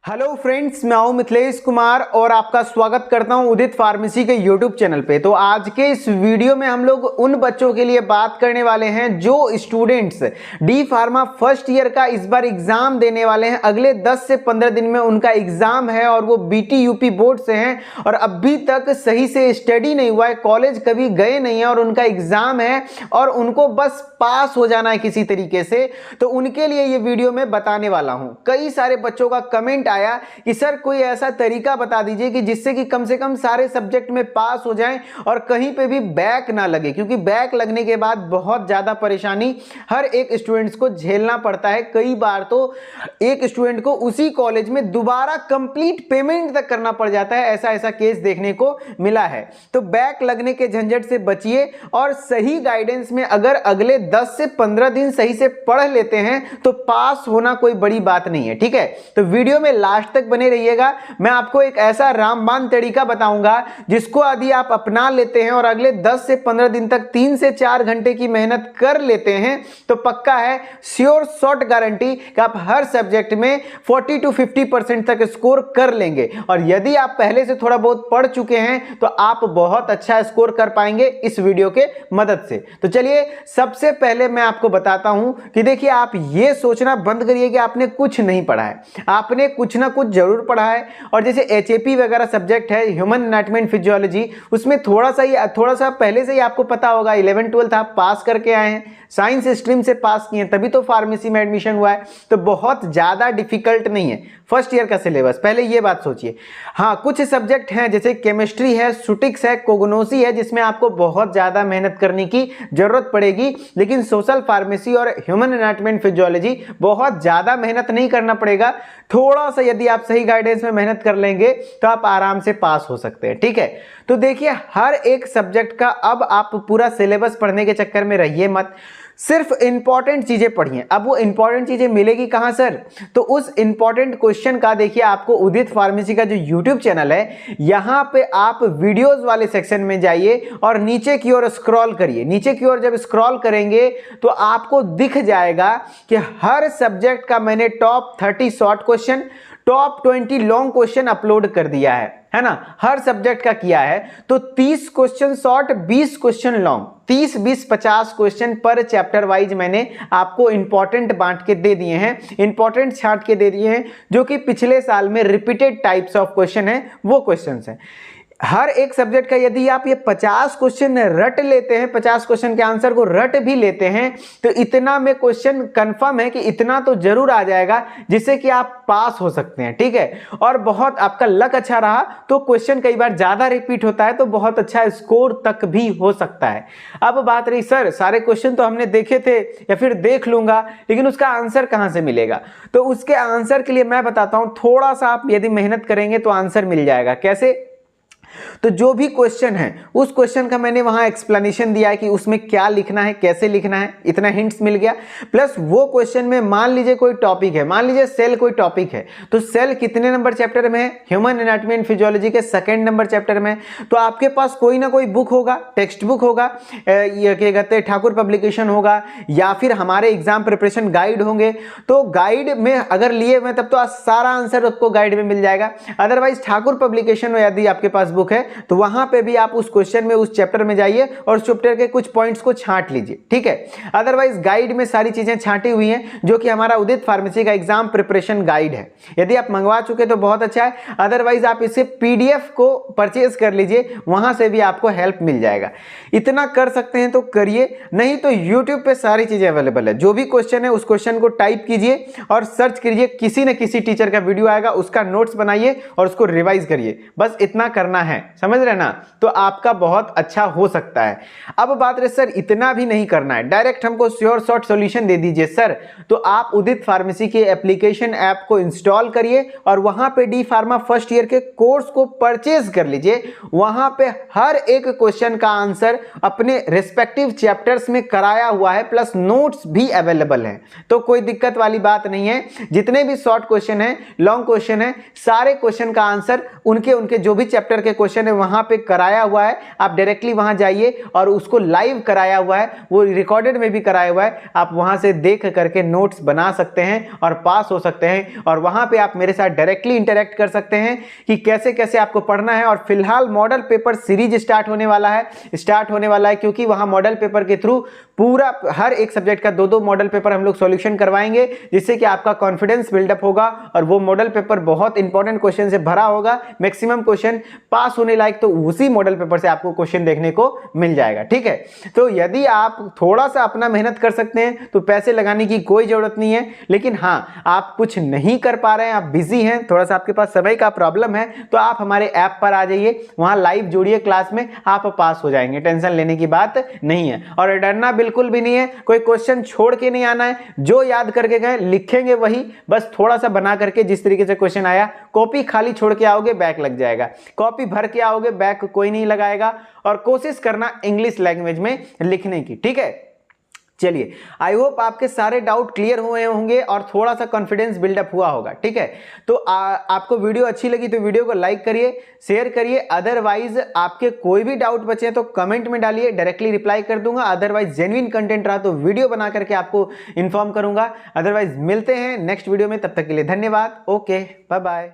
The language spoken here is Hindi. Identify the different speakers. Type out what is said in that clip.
Speaker 1: हेलो फ्रेंड्स, मैं हूं मिथिलेश कुमार और आपका स्वागत करता हूं उदित फार्मेसी के यूट्यूब चैनल पे। तो आज के इस वीडियो में हम लोग उन बच्चों के लिए बात करने वाले हैं जो students D pharma first year का इस बार एग्जाम देने वाले हैं। अगले 10 से 15 दिन में उनका एग्जाम है और वो बीटी यूपी बोर्ड से हैं और अभी तक सही से स्टडी नहीं हुआ है, कॉलेज कभी गए नहीं है और उनका एग्जाम है और उनको बस पास हो जाना है किसी तरीके से। तो उनके लिए ये वीडियो मैं बताने वाला हूं। कई सारे बच्चों का कमेंट आया कि सर कोई ऐसा तरीका बता दीजिए कि जिससे कि कम से कम सारे सब्जेक्ट में पास हो जाएं और कहीं पे भी बैक ना लगे, क्योंकि बैक लगने के बाद बहुत ज्यादा परेशानी हर एक स्टूडेंट्स को झेलना पड़ता है। कई बार तो एक स्टूडेंट को उसी कॉलेज में दोबारा कंप्लीट पेमेंट तक करना पड़ जाता है। ऐसा केस देखने को मिला है। तो बैक लगने के झंझट से बचिए और सही गाइडेंस में अगर अगले 10 से 15 दिन सही से पढ़ लेते हैं तो पास होना कोई बड़ी बात नहीं है। ठीक है, तो वीडियो में लास्ट तक बने रहिएगा। मैं आपको एक ऐसा रामबाण तरीका बताऊंगा जिसको यदि आप अपना लेते हैं और अगले 10 से 15 दिन तक 3 से 4 घंटे की मेहनत कर लेते हैं तो पक्का है, श्योर शॉर्ट गारंटी कि आप हर सब्जेक्ट में 40 to 50% तक स्कोर कर लेंगे। और यदि आप पहले से थोड़ा बहुत पढ़ चुके हैं तो आप बहुत अच्छा स्कोर कर पाएंगे इस वीडियो के मदद से। तो चलिए, सबसे पहले मैं आपको बताता हूं कि देखिए, आप ये सोचना बंद करिए कि आपने कुछ नहीं पढ़ा है। आपने कुछ ना कुछ जरूर पढ़ा है। और जैसे एचएपी वगैरह सब्जेक्ट है, ह्यूमन एनाटॉमी एंड फिजियोलॉजी, उसमें थोड़ा सा पहले से ही आपको पता होगा। 11 12 आप पास करके आए हैं, साइंस स्ट्रीम से पास किए, तभी तो फार्मेसी में एडमिशन हुआ है। तो बहुत ज्यादा डिफिकल्ट नहीं है फर्स्ट ईयर का सिलेबस, पहले ये बात सोचिए। हाँ, कुछ सब्जेक्ट हैं जैसे केमिस्ट्री है, सुटिक्स है, कोग्नोसी है, जिसमें आपको बहुत ज्यादा मेहनत करने की जरूरत पड़ेगी। लेकिन सोशल फार्मेसी और ह्यूमन एनाटॉमी एंड फिजियोलॉजी बहुत ज्यादा मेहनत नहीं करना पड़ेगा। थोड़ा सा यदि आप सही गाइडेंस में मेहनत कर लेंगे तो आप आराम से पास हो सकते हैं। ठीक है, तो देखिए, हर एक सब्जेक्ट का अब आप पूरा सिलेबस पढ़ने के चक्कर में रहिए मत, सिर्फ इंपॉर्टेंट चीजें पढ़िए। अब वो इंपॉर्टेंट चीजें मिलेगी कहां सर? तो उस इंपॉर्टेंट क्वेश्चन का देखिए, आपको उदित फार्मेसी का जो यूट्यूब चैनल है, यहां पे आप वीडियोस वाले सेक्शन में जाइए और नीचे की ओर स्क्रॉल करिए। नीचे की ओर जब स्क्रॉल करेंगे तो आपको दिख जाएगा कि हर सब्जेक्ट का मैंने top 30 short question, top 20 long question upload कर दिया है ना। हर सब्जेक्ट का किया है। तो 30 question short, 20 question long, 30 20 50 question पर चैप्टर वाइज मैंने आपको इंपॉर्टेंट बांट के दे दिए हैं, इंपॉर्टेंट छांट के दे दिए हैं, जो कि पिछले साल में रिपीटेड टाइप्स ऑफ क्वेश्चन है, वो क्वेश्चन हैं। हर एक सब्जेक्ट का यदि आप ये 50 क्वेश्चन रट लेते हैं, 50 क्वेश्चन के आंसर को रट भी लेते हैं, तो इतना में क्वेश्चन कंफर्म है कि इतना तो जरूर आ जाएगा जिससे कि आप पास हो सकते हैं। ठीक है, और बहुत आपका लक अच्छा रहा तो क्वेश्चन कई बार ज्यादा रिपीट होता है तो बहुत अच्छा स्कोर तक भी हो सकता है। अब बात रही सर, सारे क्वेश्चन तो हमने देखे थे या फिर देख लूंगा, लेकिन उसका आंसर कहां से मिलेगा? तो उसके आंसर के लिए मैं बताता हूं, थोड़ा सा आप यदि मेहनत करेंगे तो आंसर मिल जाएगा। कैसे? तो जो भी क्वेश्चन है उस क्वेश्चन का मैंने वहां एक्सप्लेनेशन दिया है कि उसमें क्या लिखना है, कैसे लिखना है, इतना हिंट्स मिल गया। प्लस वो क्वेश्चन में मान लीजिए कोई टॉपिक है, मान लीजिए सेल कोई टॉपिक है, तो सेल कितने नंबर चैप्टर में है? ह्यूमन एनाटॉमी एंड फिजियोलॉजी के 2nd नंबर चैप्टर में। तो आपके पास कोई ना कोई बुक होगा, टेक्स्ट बुक होगा, ये क्या कहते हैं, ठाकुर पब्लिकेशन होगा, या फिर हमारे एग्जाम प्रिपरेशन गाइड होंगे। तो गाइड में अगर लिए हुए तब तो सारा आंसर आपको गाइड में मिल जाएगा। अदरवाइज ठाकुर पब्लिकेशन में यदि आपके पास बुक है तो वहां पे भी आप उस क्वेश्चन में, उस चैप्टर में जाइए और चैप्टर के कुछ पॉइंट्स को छांट लीजिए। ठीक है, अदरवाइज गाइड में सारी चीजें छांटी हुई हैं, जो कि हमारा उदित फार्मेसी का एग्जाम प्रिपरेशन गाइड है। यदि आप मंगवा चुके तो बहुत अच्छा है, अदरवाइज आप इसे पीडीएफ को परचेज कर लीजिए, वहां से भी आपको हेल्प मिल जाएगा। इतना कर सकते हैं तो करिए, नहीं तो यूट्यूब पे सारी चीजें अवेलेबल है। जो भी क्वेश्चन है उस क्वेश्चन को टाइप कीजिए और सर्च कीजिए, किसी न किसी टीचर का वीडियो आएगा, उसका नोट्स बनाइए और उसको रिवाइज करिए। बस इतना करना है, समझ रहे ना? तो आपका बहुत अच्छा हो सकता है। अब बात रहे सर इतना भी नहीं करना है, डायरेक्ट हमको श्योर शॉर्ट सॉल्यूशन दे दीजिए सर, तो आप उदित फार्मेसी के एप्लीकेशन ऐप को इंस्टॉल करिए और वहां पे डी फार्मा फर्स्ट ईयर के कोर्स को परचेज कर लीजिए। वहां पे हर एक क्वेश्चन का आंसर अपने रिस्पेक्टिव चैप्टर्स में कराया हुआ है, प्लस नोट्स भी अवेलेबल है। तो कोई दिक्कत वाली बात नहीं है। जितने भी शॉर्ट क्वेश्चन है, लॉन्ग क्वेश्चन है, सारे क्वेश्चन का आंसर उनके जो भी चैप्टर के क्वेश्चन है वहां पे कराया हुआ है, आप डायरेक्टली वहां जाइए और उसको लाइव कराया हुआ है, वो रिकॉर्डेड में भी कराया हुआ है, आप वहां से देख करके नोट्स बना सकते हैं और पास हो सकते हैं। और वहां पे आप मेरे साथ डायरेक्टली इंटरेक्ट कर सकते हैं कि कैसे कैसे आपको पढ़ना है। और फिलहाल मॉडल पेपर सीरीज स्टार्ट होने वाला है क्योंकि वहां मॉडल पेपर के थ्रू पूरा हर एक सब्जेक्ट का 2-2 मॉडल पेपर हम लोग सॉल्यूशन करवाएंगे, जिससे कि आपका कॉन्फिडेंस बिल्डअप होगा। और वो मॉडल पेपर बहुत इंपॉर्टेंट क्वेश्चन से भरा होगा, मैक्सिमम क्वेश्चन पास होने लायक तो उसी मॉडल पेपर से आपको क्वेश्चन देखने को मिल जाएगा। ठीक है, तो यदि आप थोड़ा सा अपना मेहनत कर सकते हैं तो पैसे लगाने की कोई जरूरत नहीं है। लेकिन हाँ, आप कुछ नहीं कर पा रहे हैं, आप बिजी हैं, थोड़ा सा आपके पास समय का प्रॉब्लम है, तो आप हमारे ऐप पर आ जाइए, वहां लाइव जुड़िए क्लास में, आप पास हो जाएंगे, टेंशन लेने की बात नहीं है। और डरना बिल्कुल भी नहीं है, कोई क्वेश्चन छोड़ के नहीं आना है, जो याद करके गए लिखेंगे वही, बस थोड़ा सा बना करके जिस तरीके से क्वेश्चन आया, कॉपी खाली छोड़ के आओगे बैक लग जाएगा, कॉपी भर के आओगे बैक कोई नहीं लगाएगा। और कोशिश करना इंग्लिश लैंग्वेज में लिखने की। ठीक है, चलिए, आई होप आपके सारे डाउट क्लियर हुए होंगे और थोड़ा सा कॉन्फिडेंस बिल्डअप हुआ होगा। ठीक है, तो आपको वीडियो अच्छी लगी तो वीडियो को लाइक करिए, शेयर करिए। अदरवाइज आपके कोई भी डाउट बचे तो कमेंट में डालिए, डायरेक्टली रिप्लाई कर दूंगा। अदरवाइज जेन्युइन कंटेंट रहा तो वीडियो बना करके आपको इन्फॉर्म करूंगा। अदरवाइज मिलते हैं नेक्स्ट वीडियो में, तब तक के लिए धन्यवाद। Okay, bye bye.